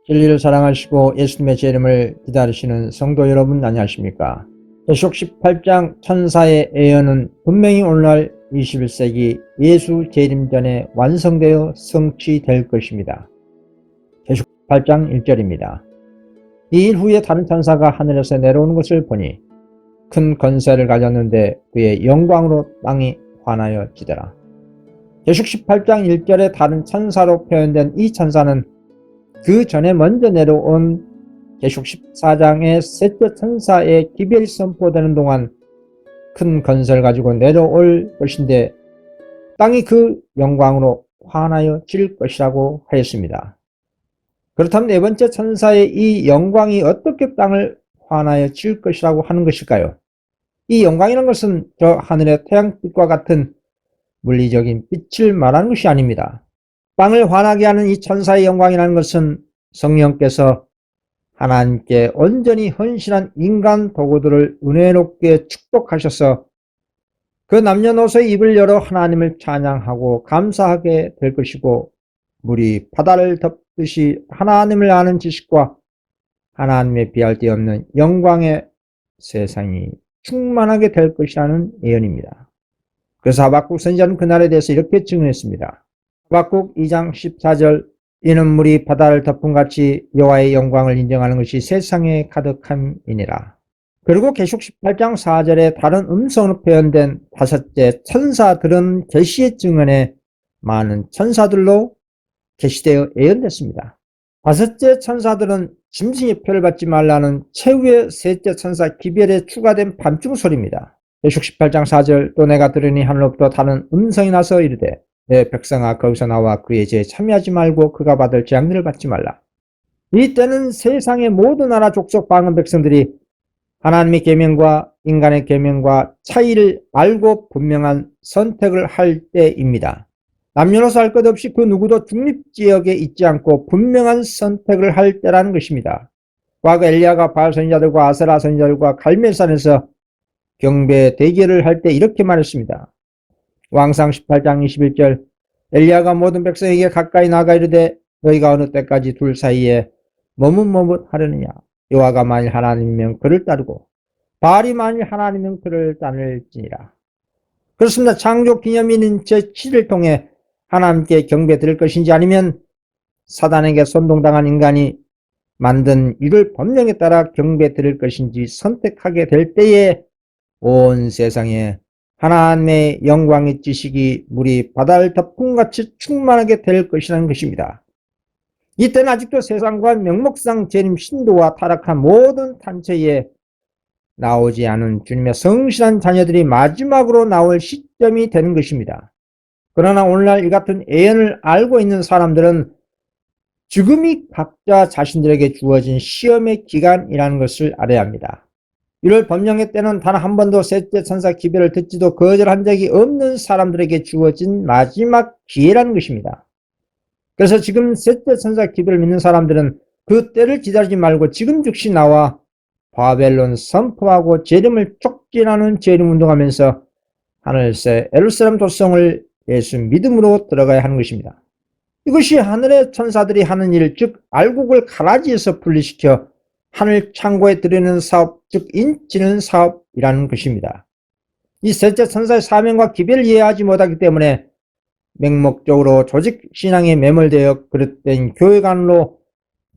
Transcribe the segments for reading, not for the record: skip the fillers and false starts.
진리를 사랑하시고 예수님의 재림을 기다리시는 성도 여러분 안녕하십니까? 계시록 18장 천사의 예언은 분명히 오늘날 21세기 예수 재림 전에 완성되어 성취될 것입니다. 계시록 18장 1절입니다. 이 일 후에 다른 천사가 하늘에서 내려오는 것을 보니 큰 권세를 가졌는데 그의 영광으로 땅이 환하여 지더라. 계시록 18장 1절에 다른 천사로 표현된 이 천사는 그 전에 먼저 내려온 계시록 14장의 셋째 천사의 기별이 선포되는 동안 큰 건설을 가지고 내려올 것인데 땅이 그 영광으로 환하여 질 것이라고 하였습니다. 그렇다면 네 번째 천사의 이 영광이 어떻게 땅을 환하여 질 것이라고 하는 것일까요? 이 영광이라는 것은 저 하늘의 태양빛과 같은 물리적인 빛을 말하는 것이 아닙니다. 땅을 환하게 하는 이 천사의 영광이라는 것은 성령께서 하나님께 온전히 헌신한 인간 도구들을 은혜롭게 축복하셔서 그 남녀노소의 입을 열어 하나님을 찬양하고 감사하게 될 것이고, 물이 바다를 덮듯이 하나님을 아는 지식과 하나님의 비할 데 없는 영광의 세상이 충만하게 될 것이라는 예언입니다. 그래서 하박국 선지자는 그날에 대해서 이렇게 증언했습니다. 하박국 2장 14절, 이는 물이 바다를 덮음같이 여호와의 영광을 인정하는 것이 세상에 가득함이니라. 그리고 계시록 18장 4절에 다른 음성으로 표현된 다섯째 천사들은 계시의 증언에 많은 천사들로 계시되어 예언됐습니다. 다섯째 천사들은 짐승의 표를 받지 말라는 최후의 셋째 천사 기별에 추가된 반중 소리입니다. 계시록 18장 4절, 또 내가 들으니 하늘로부터 다른 음성이 나서 이르되 내 백성아 거기서 나와 그의 죄에 참여하지 말고 그가 받을 재앙들을 받지 말라. 이때는 세상의 모든 나라 족속 방언 백성들이 하나님의 계명과 인간의 계명과 차이를 알고 분명한 선택을 할 때입니다. 남녀노소 할 것 없이 그 누구도 중립지역에 있지 않고 분명한 선택을 할 때라는 것입니다. 과거 엘리야가 바알 선지자들과 아세라 선지자들과 갈멜산에서 경배 대결을 할 때 이렇게 말했습니다. 왕상 18장 21절, 엘리야가 모든 백성에게 가까이 나가 이르되 너희가 어느 때까지 둘 사이에 머뭇머뭇하려느냐. 여호와가 만일 하나님이면 그를 따르고 바알이 만일 하나님이면 그를 따를지니라. 그렇습니다. 창조 기념일인 제7일 통해 하나님께 경배 드릴 것인지 아니면 사단에게 선동당한 인간이 만든 이를 법령에 따라 경배 드릴 것인지 선택하게 될 때에 온 세상에 하나님의 영광의 지식이 물이 바다를 덮음같이 충만하게 될 것이라는 것입니다. 이때는 아직도 세상과 명목상 재림 신도와 타락한 모든 단체에 나오지 않은 주님의 성실한 자녀들이 마지막으로 나올 시점이 되는 것입니다. 그러나 오늘날 이 같은 예언을 알고 있는 사람들은 지금이 각자 자신들에게 주어진 시험의 기간이라는 것을 알아야 합니다. 1월 법령의 때는 단 한 번도 셋째 천사 기별을 듣지도 거절한 적이 없는 사람들에게 주어진 마지막 기회라는 것입니다. 그래서 지금 셋째 천사 기별을 믿는 사람들은 그 때를 기다리지 말고 지금 즉시 나와 바벨론 선포하고 재림을 촉진하는 재림운동하면서 하늘새 예루살렘 도성을 예수 믿음으로 들어가야 하는 것입니다. 이것이 하늘의 천사들이 하는 일, 즉 알곡을 가라지에서 분리시켜 하늘 창고에 들이는 사업, 즉 인치는 사업이라는 것입니다. 이 셋째 천사의 사명과 기별을 이해하지 못하기 때문에 맹목적으로 조직신앙에 매몰되어 그릇된 교회관으로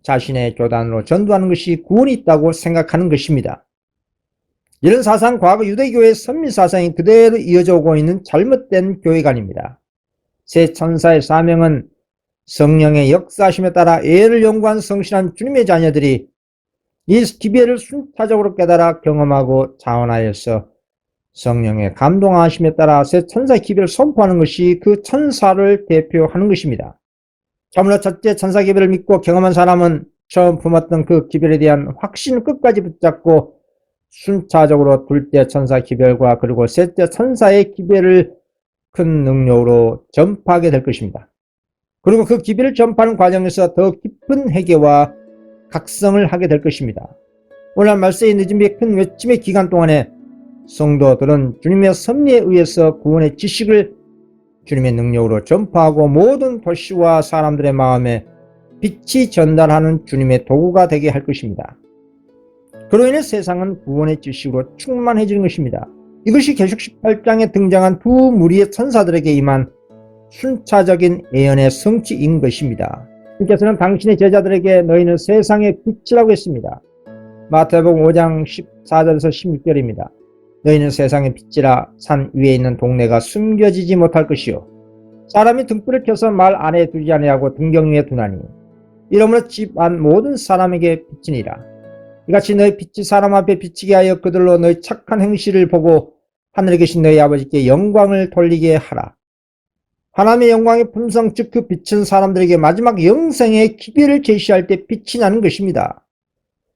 자신의 교단으로 전도하는 것이 구원이 있다고 생각하는 것입니다. 이런 사상, 과거 유대교회의 선민사상이 그대로 이어져 오고 있는 잘못된 교회관입니다. 새 천사의 사명은 성령의 역사하심에 따라 예언을 연구한 성실한 주님의 자녀들이 이 기별을 순차적으로 깨달아 경험하고 자원하여서 성령의 감동하심에 따라 새 천사의 기별을 선포하는 것이 그 천사를 대표하는 것입니다. 참으로 첫째 천사 기별을 믿고 경험한 사람은 처음 품었던 그 기별에 대한 확신을 끝까지 붙잡고 순차적으로 둘째 천사 기별과 그리고 셋째 천사의 기별을 큰 능력으로 전파하게 될 것입니다. 그리고 그 기별을 전파하는 과정에서 더 깊은 회개와 각성을 하게 될 것입니다. 오늘 말세의 늦은비의 큰 외침의 기간 동안에 성도들은 주님의 섭리에 의해서 구원의 지식을 주님의 능력으로 전파하고 모든 도시와 사람들의 마음에 빛이 전달하는 주님의 도구가 되게 할 것입니다. 그로 인해 세상은 구원의 지식으로 충만해지는 것입니다. 이것이 계시록 18장에 등장한 두 무리의 천사들에게 임한 순차적인 예언의 성취인 것입니다. 주께서는 당신의 제자들에게 너희는 세상의 빛이라고 했습니다. 마태복음 5장 14절에서 16절입니다. 너희는 세상의 빛이라. 산 위에 있는 동네가 숨겨지지 못할 것이요 사람이 등불을 켜서 말 안에 두지 아니하고 등경 위에 두나니 이러므로 집 안 모든 사람에게 비치니라. 이같이 너희 빛이 사람 앞에 비치게 하여 그들로 너희 착한 행실을 보고 하늘에 계신 너희 아버지께 영광을 돌리게 하라. 하나님의 영광의 품성 즉 그 빛은 사람들에게 마지막 영생의 기별을 제시할 때 빛이 나는 것입니다.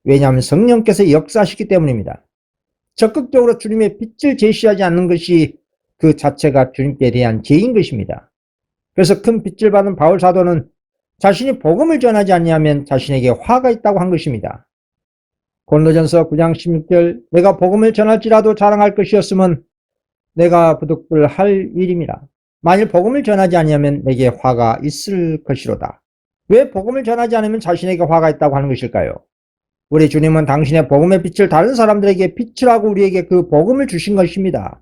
왜냐하면 성령께서 역사하시기 때문입니다. 적극적으로 주님의 빛을 제시하지 않는 것이 그 자체가 주님께 대한 죄인 것입니다. 그래서 큰 빛을 받은 바울 사도는 자신이 복음을 전하지 않냐면 자신에게 화가 있다고 한 것입니다. 고린도전서 9장 16절 내가 복음을 전할지라도 자랑할 것이었으면 내가 부득불 할 일임이라. 만일 복음을 전하지 않으면 내게 화가 있을 것이로다. 왜 복음을 전하지 않으면 자신에게 화가 있다고 하는 것일까요? 우리 주님은 당신의 복음의 빛을 다른 사람들에게 빛이라고 우리에게 그 복음을 주신 것입니다.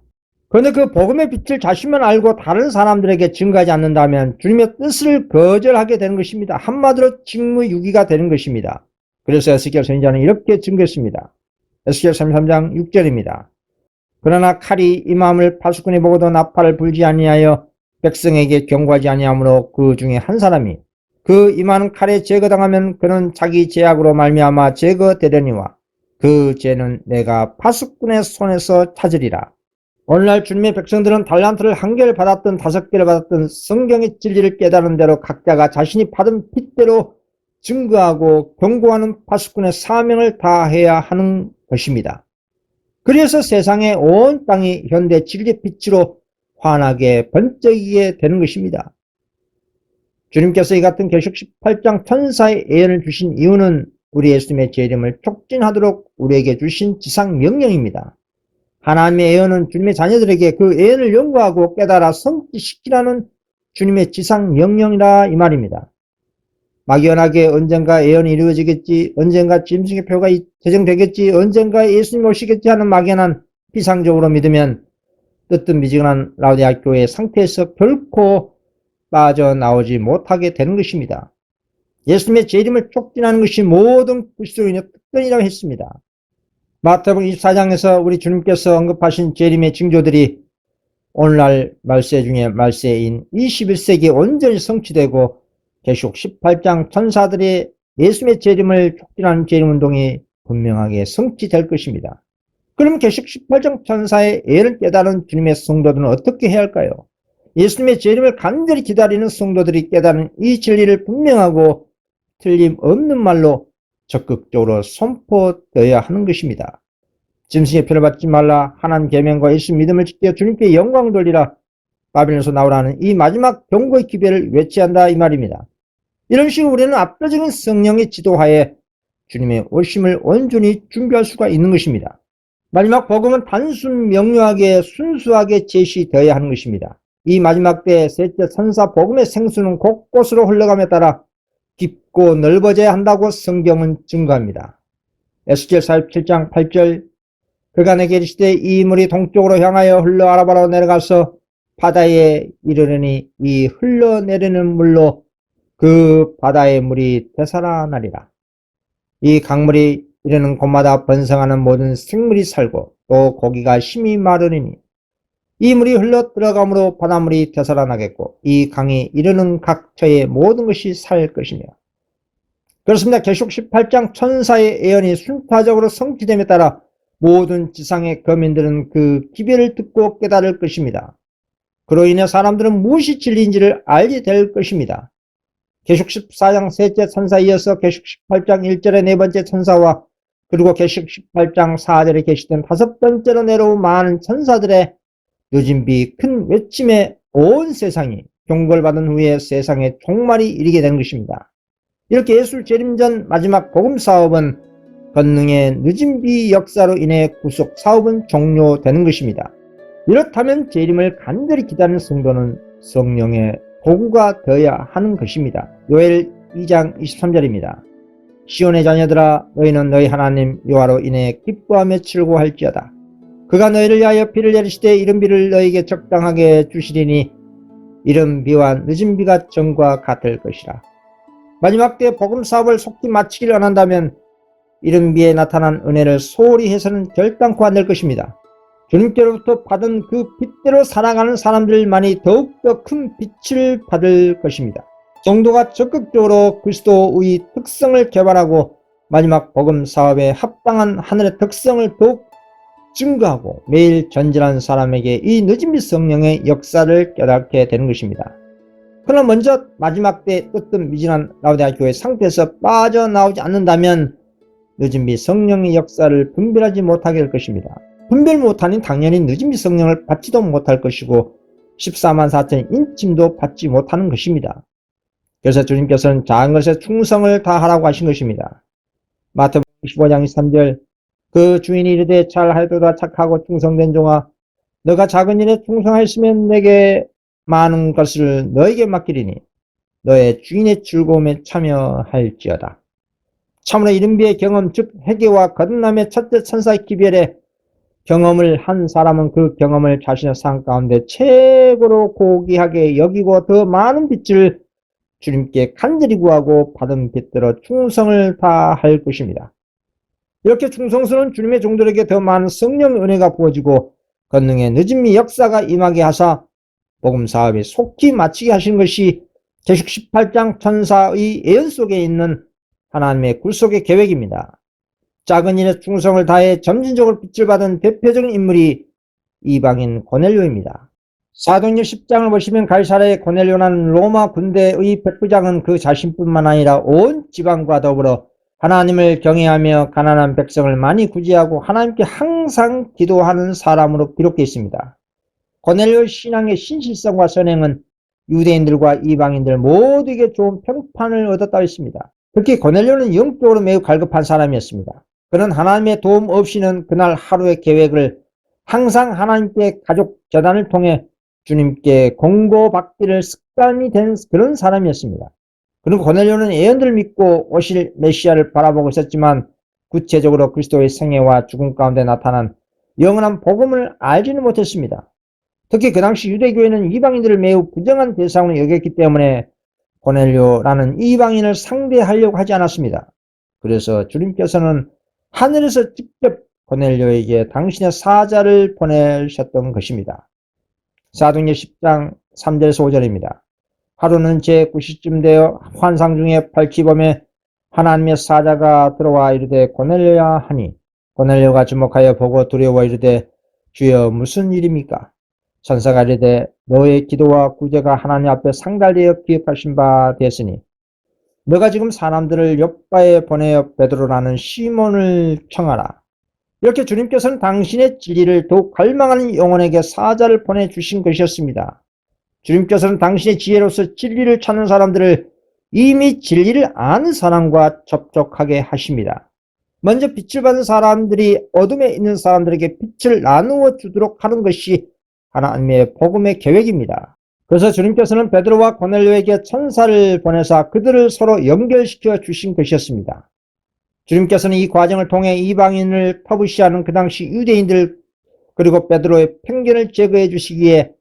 그런데 그 복음의 빛을 자신만 알고 다른 사람들에게 증거하지 않는다면 주님의 뜻을 거절하게 되는 것입니다. 한마디로 직무유기가 되는 것입니다. 그래서 에스겔 선지자는 이렇게 증거했습니다. 에스겔 33장 6절입니다. 그러나 칼이 임함을 파수꾼이 보고도 나팔을 불지 아니하여 백성에게 경고하지 아니하므로 그 중에 한 사람이 그 임하는 칼에 제거당하면 그는 자기 죄악으로 말미암아 제거되려니와 그 죄는 내가 파수꾼의 손에서 찾으리라. 오늘날 주님의 백성들은 달란트를 1개를 받았든 5개를 받았든 성경의 진리를 깨달은 대로 각자가 자신이 받은 빛대로 증거하고 경고하는 파수꾼의 사명을 다해야 하는 것입니다. 그래서 세상의 온 땅이 현대 진리의 빛으로 환하게 번쩍이게 되는 것입니다. 주님께서 이 같은 계시록 18장 천사의 예언을 주신 이유는 우리 예수님의 재림을 촉진하도록 우리에게 주신 지상 명령입니다. 하나님의 예언은 주님의 자녀들에게 그 예언을 연구하고 깨달아 성취시키라는 주님의 지상 명령이라 이 말입니다. 막연하게 언젠가 예언이 이루어지겠지, 언젠가 짐승의 표가 제정되겠지, 언젠가 예수님 오시겠지 하는 막연한 피상적으로 믿으면 뜨뜻미지근한 라오디아 교회의 상태에서 결코 빠져나오지 못하게 되는 것입니다. 예수님의 재림을 촉진하는 것이 모든 그리스도인의 특권이라고 했습니다. 마태복음 24장에서 우리 주님께서 언급하신 재림의 징조들이 오늘날 말세 중에 말세인 21세기에 온전히 성취되고 계시록 18장 천사들의 예수님의 재림을 촉진하는 재림운동이 분명하게 성취될 것입니다. 그럼 계시록 18장 천사의 예를 깨달은 주님의 성도들은 어떻게 해야 할까요? 예수님의 재림을 간절히 기다리는 성도들이 깨달은 이 진리를 분명하고 틀림없는 말로 적극적으로 선포되어야 하는 것입니다. 짐승의 표를 받지 말라. 하나님 계명과 예수 믿음을 지켜 주님께 영광 돌리라. 바벨론에서 나오라는 이 마지막 경고의 기별을 외치한다 이 말입니다. 이런 식으로 우리는 압도적인 성령의 지도하에 주님의 오심을 온전히 준비할 수가 있는 것입니다. 마지막 복음은 단순 명료하게 순수하게 제시되어야 하는 것입니다. 이 마지막 때 셋째 천사 복음의 생수는 곳곳으로 흘러감에 따라 깊고 넓어져야 한다고 성경은 증거합니다. 에스겔 47장 8절 그가 내게 이르시되 이 물이 동쪽으로 향하여 흘러 아라바로 내려가서 바다에 이르르니 이 흘러내리는 물로 그 바다의 물이 되살아나리라. 이 강물이 이르는 곳마다 번성하는 모든 생물이 살고 또 고기가 심히 마르리니 이 물이 흘러 들어감으로 바닷물이 되살아나겠고 이 강이 이르는 각처의 모든 것이 살 것이며 그렇습니다. 계시록 18장 천사의 예언이 순차적으로 성취됨에 따라 모든 지상의 거민들은 그 기별을 듣고 깨달을 것입니다. 그로 인해 사람들은 무엇이 진리인지를 알게 될 것입니다. 계시록 14장 셋째 천사에 이어서 계시록 18장 1절의 네 번째 천사와 그리고 계시록 18장 4절에 계시던 5번째로 내려온 많은 천사들의 늦은 비 큰 외침에 온 세상이 경고를 받은 후에 세상의 종말이 이르게 된 것입니다. 이렇게 예수 재림 전 마지막 복음 사업은 권능의 늦은 비 역사로 인해 구속 사업은 종료되는 것입니다. 이렇다면 재림을 간절히 기다리는 성도는 성령의 도구가 되어야 하는 것입니다. 요엘 2장 23절입니다. 시온의 자녀들아 너희는 너희 하나님 여호와로 인해 기뻐하며 즐거워할지어다. 그가 너희를 위하여 비를 내리시되 이른 비를 너희에게 적당하게 주시리니 이른 비와 늦은 비가 전과 같을 것이라. 마지막 때 복음 사업을 속히 마치기를 원한다면 이른 비에 나타난 은혜를 소홀히 해서는 결단코 안 될 것입니다. 주님께로부터 받은 그 빛대로 살아가는 사람들만이 더욱더 큰 빛을 받을 것입니다. 성도가 적극적으로 그리스도의 특성을 개발하고 마지막 복음 사업에 합당한 하늘의 특성을 더욱 증거하고 매일 전진한 사람에게 이 늦은 빛 성령의 역사를 깨닫게 되는 것입니다. 그러나 먼저 마지막 때 뜨뜻미진한 라오디게아 교회 상태에서 빠져나오지 않는다면 늦은 빛 성령의 역사를 분별하지 못하게 될 것입니다. 분별 못하니 당연히 늦은 빛 성령을 받지도 못할 것이고 14만 4천 인침도 받지 못하는 것입니다. 그래서 주님께서는 작은 것에 충성을 다하라고 하신 것입니다. 마태복음 15장 23절 그 주인이 이르되 잘하여도다 착하고 충성된 종아 너가 작은 일에 충성하였으면 내게 많은 것을 너에게 맡기리니 너의 주인의 즐거움에 참여할지어다. 참으로 이른 비의 경험 즉 회개와 거듭남의 첫째 천사의 기별에 경험을 한 사람은 그 경험을 자신의 삶 가운데 최고로 고귀하게 여기고 더 많은 빛을 주님께 간절히 구하고 받은 빛대로 충성을 다할 것입니다. 이렇게 충성스러운 주님의 종들에게 더 많은 성령의 은혜가 부어지고 권능의 늦은미 역사가 임하게 하사 복음 사업이 속히 마치게 하신 것이 계시록 18장 천사의 예언 속에 있는 하나님의 굴속의 계획입니다. 작은 일에 충성을 다해 점진적으로 빛을 받은 대표적인 인물이 이방인 고넬료입니다. 사도행전 10장을 보시면 가이사랴의 고넬료라는 로마 군대의 백부장은 그 자신뿐만 아니라 온 지방과 더불어 하나님을 경외하며 가난한 백성을 많이 구제하고 하나님께 항상 기도하는 사람으로 기록되어 있습니다. 고넬료의 신앙의 신실성과 선행은 유대인들과 이방인들 모두에게 좋은 평판을 얻었다고 했습니다. 특히 고넬료는 영적으로 매우 갈급한 사람이었습니다. 그는 하나님의 도움 없이는 그날 하루의 계획을 항상 하나님께 가족 재단을 통해 주님께 공고받기를 습관이 된 그런 사람이었습니다. 그리고 고넬료는 예언들을 믿고 오실 메시아를 바라보고 있었지만 구체적으로 그리스도의 생애와 죽음 가운데 나타난 영원한 복음을 알지는 못했습니다. 특히 그 당시 유대교회는 이방인들을 매우 부정한 대상으로 여겼기 때문에 고넬료라는 이방인을 상대하려고 하지 않았습니다. 그래서 주님께서는 하늘에서 직접 고넬료에게 당신의 사자를 보내셨던 것입니다. 사도행전 10장 3절에서 5절입니다. 하루는 제9시쯤 되어 환상 중에 발치범에 하나님의 사자가 들어와 이르되 고넬료야 하니 고넬료가 주목하여 보고 두려워 이르되 주여 무슨 일입니까? 천사가 이르되 너의 기도와 구제가 하나님 앞에 상달되어 기억하신 바 되었으니 너가 지금 사람들을 욥바에 보내어 베드로라는 시몬을 청하라. 이렇게 주님께서는 당신의 진리를 더욱 갈망하는 영혼에게 사자를 보내주신 것이었습니다. 주님께서는 당신의 지혜로서 진리를 찾는 사람들을 이미 진리를 아는 사람과 접촉하게 하십니다. 먼저 빛을 받은 사람들이 어둠에 있는 사람들에게 빛을 나누어 주도록 하는 것이 하나님의 복음의 계획입니다. 그래서 주님께서는 베드로와 고넬료에게 천사를 보내사 그들을 서로 연결시켜 주신 것이었습니다. 주님께서는 이 과정을 통해 이방인을 터부시하는 그 당시 유대인들 그리고 베드로의 편견을 제거해 주시기에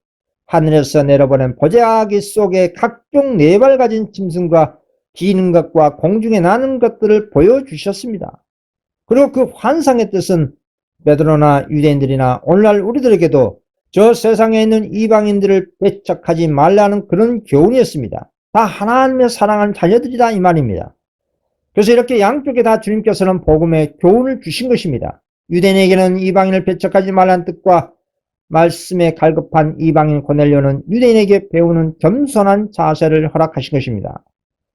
하늘에서 내려보낸 보자기 속에 각종 네발 가진 짐승과 기는 것과 공중에 나는 것들을 보여주셨습니다. 그리고 그 환상의 뜻은 베드로나 유대인들이나 오늘날 우리들에게도 저 세상에 있는 이방인들을 배척하지 말라는 그런 교훈이었습니다. 다 하나님의 사랑하는 자녀들이다 이 말입니다. 그래서 이렇게 양쪽에 다 주님께서는 복음의 교훈을 주신 것입니다. 유대인에게는 이방인을 배척하지 말라는 뜻과 말씀에 갈급한 이방인 고넬료는 유대인에게 배우는 겸손한 자세를 허락하신 것입니다.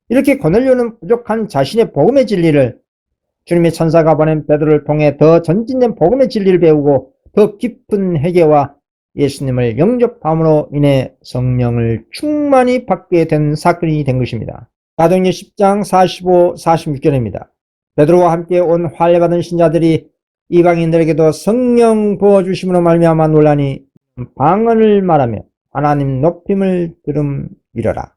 이렇게 고넬료는 부족한 자신의 복음의 진리를 주님의 천사가 보낸 베드로를 통해 더 전진된 복음의 진리를 배우고 더 깊은 회개와 예수님을 영접함으로 인해 성령을 충만히 받게 된 사건이 된 것입니다. 사도행전 10장 45, 46절입니다. 베드로와 함께 온 할례받은 신자들이 이방인들에게도 성령 부어주심으로 말미암아 논란이 방언을 말하며 하나님 높임을 들음이러라.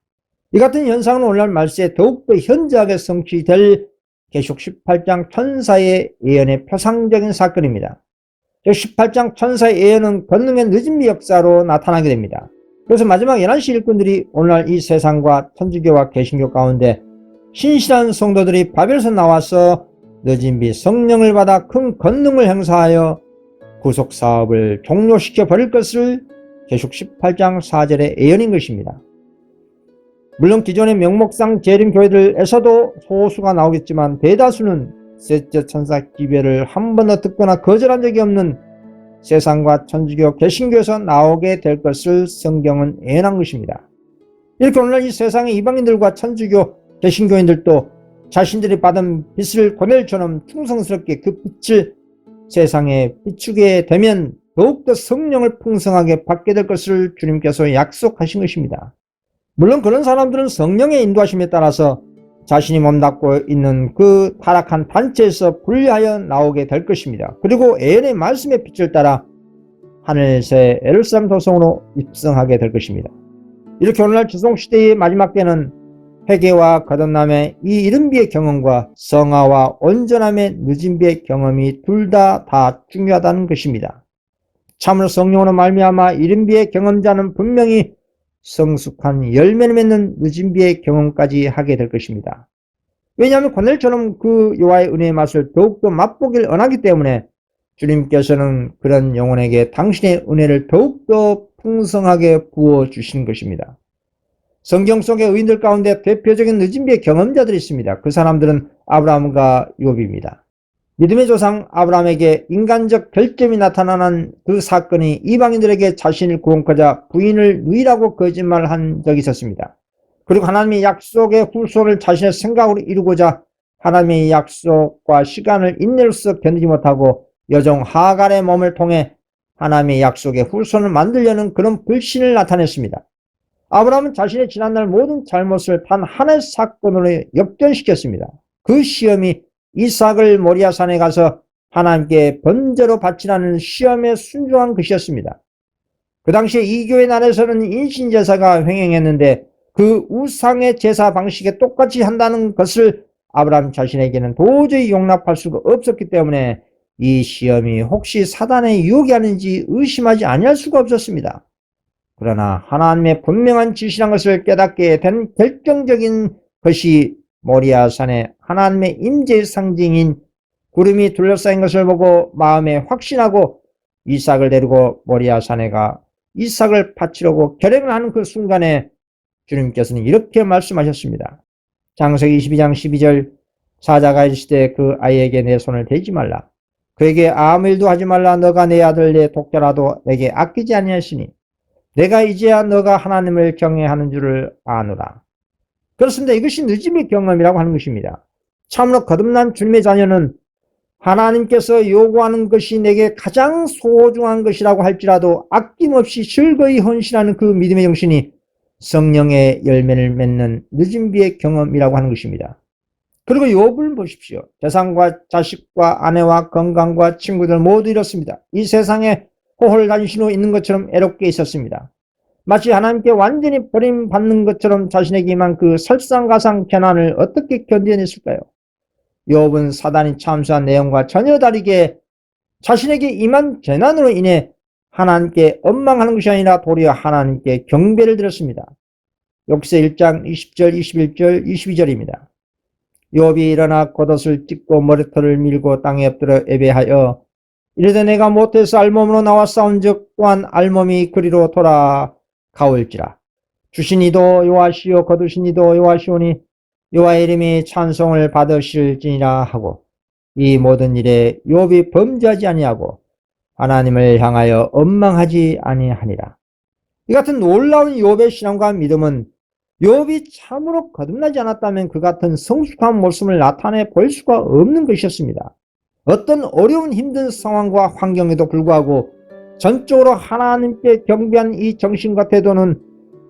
이 같은 현상은 오늘날 말세에 더욱더 현저하게 성취될 계시록 18장 천사의 예언의 표상적인 사건입니다. 18장 천사의 예언은 권능의 늦은 역사로 나타나게 됩니다. 그래서 마지막 11시 일꾼들이 오늘날 이 세상과 천주교와 개신교 가운데 신실한 성도들이 바벨에서 나와서 늦은비 성령을 받아 큰 권능을 행사하여 구속사업을 종료시켜 버릴 것을 계시록 18장 4절의 예언인 것입니다. 물론 기존의 명목상 재림교회들에서도 소수가 나오겠지만 대다수는 셋째 천사 기별을 한 번도 듣거나 거절한 적이 없는 세상과 천주교 개신교에서 나오게 될 것을 성경은 예언한 것입니다. 이렇게 오늘날 이 세상의 이방인들과 천주교 개신교인들도 자신들이 받은 빛을 고넬처럼 충성스럽게 그 빛을 세상에 비추게 되면 더욱더 성령을 풍성하게 받게 될 것을 주님께서 약속하신 것입니다. 물론 그런 사람들은 성령의 인도하심에 따라서 자신이 몸담고 있는 그 타락한 단체에서 분리하여 나오게 될 것입니다. 그리고 예언의 말씀의 빛을 따라 하늘새 예루살렘 도성으로 입성하게 될 것입니다. 이렇게 오늘날 지성시대의 마지막 때는 회개와 거듭남의 이 이른비의 경험과 성화와 온전함의 늦은비의 경험이 둘 다 중요하다는 것입니다. 참으로 성령으로 말미암아 이른비의 경험자는 분명히 성숙한 열매를 맺는 늦은비의 경험까지 하게 될 것입니다. 왜냐하면 고넬처럼 그 여호와의 은혜의 맛을 더욱더 맛보길 원하기 때문에 주님께서는 그런 영혼에게 당신의 은혜를 더욱더 풍성하게 부어주신 것입니다. 성경 속의 의인들 가운데 대표적인 늦은비의 경험자들이 있습니다. 그 사람들은 아브라함과 욥입니다. 믿음의 조상 아브라함에게 인간적 결점이 나타나는 그 사건이 이방인들에게 자신을 구원하자 부인을 누이라고 거짓말한 적이 있었습니다. 그리고 하나님의 약속의 후손을 자신의 생각으로 이루고자 하나님의 약속과 시간을 인내로서 견디지 못하고 여종 하갈의 몸을 통해 하나님의 약속의 후손을 만들려는 그런 불신을 나타냈습니다. 아브라함은 자신의 지난날 모든 잘못을 단 하나의 사건으로 역전시켰습니다. 그 시험이 이삭을 모리아산에 가서 하나님께 번제로 바치라는 시험에 순종한 것이었습니다. 그 당시에 이교의 날에서는 인신제사가 횡행했는데 그 우상의 제사 방식에 똑같이 한다는 것을 아브라함 자신에게는 도저히 용납할 수가 없었기 때문에 이 시험이 혹시 사단의 유혹이 아닌지 의심하지 아니할 수가 없었습니다. 그러나 하나님의 분명한 지시란 것을 깨닫게 된 결정적인 것이 모리아산에 하나님의 임재의 상징인 구름이 둘러싸인 것을 보고 마음에 확신하고 이삭을 데리고 모리아산에 가 이삭을 바치려고 결행을 하는 그 순간에 주님께서는 이렇게 말씀하셨습니다. 창세기 22장 12절 사자가 이르시되 그 아이에게 내 손을 대지 말라. 그에게 아무 일도 하지 말라. 너가 내 아들 내 독자라도 내게 아끼지 아니하시니 내가 이제야 너가 하나님을 경외하는 줄을 아노라. 그렇습니다. 이것이 늦음의 경험이라고 하는 것입니다. 참으로 거듭난 주님의 자녀는 하나님께서 요구하는 것이 내게 가장 소중한 것이라고 할지라도 아낌없이 즐거이 헌신하는 그 믿음의 정신이 성령의 열매를 맺는 늦은비의 경험이라고 하는 것입니다. 그리고 욥을 보십시오. 재산과 자식과 아내와 건강과 친구들 모두 잃었습니다. 이 세상에 호홀단신으로 있는 것처럼 애롭게 있었습니다. 마치 하나님께 완전히 버림받는 것처럼 자신에게 임한 그 설상가상 재난을 어떻게 견뎌냈을까요? 욥은 사단이 참수한 내용과 전혀 다르게 자신에게 임한 재난으로 인해 하나님께 원망하는 것이 아니라 도리어 하나님께 경배를 드렸습니다. 욥기서 1장 20절, 21절, 22절입니다. 욥이 일어나 겉옷을 찢고 머리털을 밀고 땅에 엎드려 예배하여 이르되 내가 못해서 알몸으로 나와 싸운즉 또한 알몸이 그리로 돌아가올지라. 주신 이도 여호와시요 거두신 이도 여호와시오니 여호와의 이름이 찬송을 받으실지니라 하고 이 모든 일에 욥이 범죄하지 아니하고 하나님을 향하여 원망하지 아니하니라. 이 같은 놀라운 욥의 신앙과 믿음은 욥이 참으로 거듭나지 않았다면 그 같은 성숙한 모습을 나타내 볼 수가 없는 것이었습니다. 어떤 어려운 힘든 상황과 환경에도 불구하고 전적으로 하나님께 경배한 이 정신과 태도는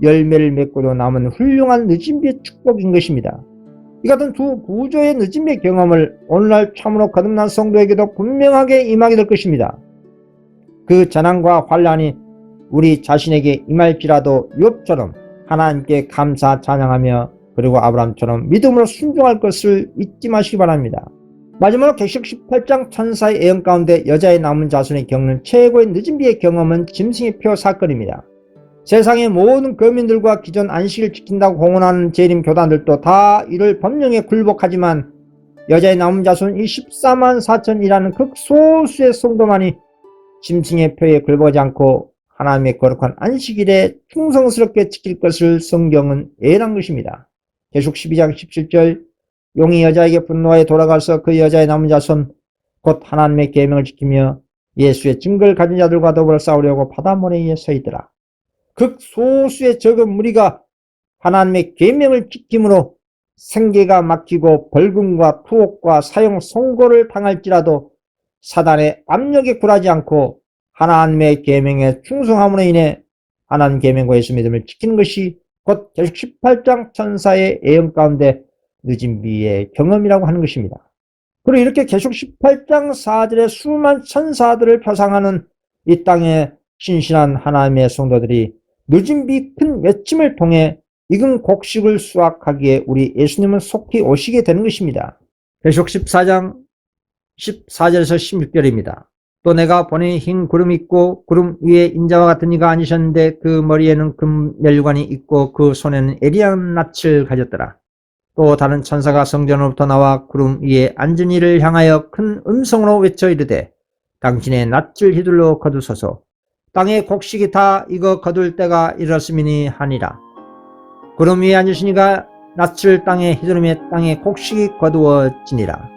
열매를 맺고도 남은 훌륭한 늦은비의 축복인 것입니다. 이 같은 두 구조의 늦은비의 경험을 오늘날 참으로 거듭난 성도에게도 분명하게 임하게 될 것입니다. 그 재난과 환난이 우리 자신에게 임할지라도 욥처럼 하나님께 감사 찬양하며 그리고 아브라함처럼 믿음으로 순종할 것을 잊지 마시기 바랍니다. 마지막으로 계시록 18장 천사의 예언 가운데 여자의 남은 자손이 겪는 최고의 늦은 비의 경험은 짐승의 표 사건입니다. 세상의 모든 거민들과 기존 안식을 지킨다고 공언하는 재림 교단들도 다 이를 법령에 굴복하지만 여자의 남은 자손 24만 4천이라는 극소수의 성도만이 짐승의 표에 굴복하지 않고 하나님의 거룩한 안식일에 충성스럽게 지킬 것을 성경은 예언한 것입니다. 계시록 12장 17절 용이 여자에게 분노하여 돌아가서 그 여자의 남은 자손 곧 하나님의 계명을 지키며 예수의 증거를 가진 자들과 더불어 싸우려고 바다 모래에 서 있더라. 극소수의 적은 무리가 하나님의 계명을 지킴으로 생계가 막히고 벌금과 투옥과 사형 선고를 당할지라도 사단의 압력에 굴하지 않고 하나님의 계명에 충성함으로 인해 하나님 계명과 예수 믿음을 지키는 것이 곧 계시록 18장 천사의 예언 가운데 늦은 비의 경험이라고 하는 것입니다. 그리고 이렇게 계시록 18장 4절에 수많은 천사들을 표상하는 이 땅의 신실한 하나님의 성도들이 늦은 비 큰 외침을 통해 익은 곡식을 수확하기에 우리 예수님은 속히 오시게 되는 것입니다. 계시록 14장 14절에서 16절입니다. 또 내가 보니 흰 구름이 있고 구름 위에 인자와 같은 이가 앉으셨는데 그 머리에는 금 멸관이 있고 그 손에는 예리한 낯을 가졌더라. 또 다른 천사가 성전으로부터 나와 구름 위에 앉은 이를 향하여 큰 음성으로 외쳐 이르되 당신의 낯을 휘둘러 거두소서 땅의 곡식이 다 익어 거둘 때가 이르렀음이니 하니라. 구름 위에 앉으신 이가 낯을 땅에 휘두르며 땅의 곡식이 거두어지니라.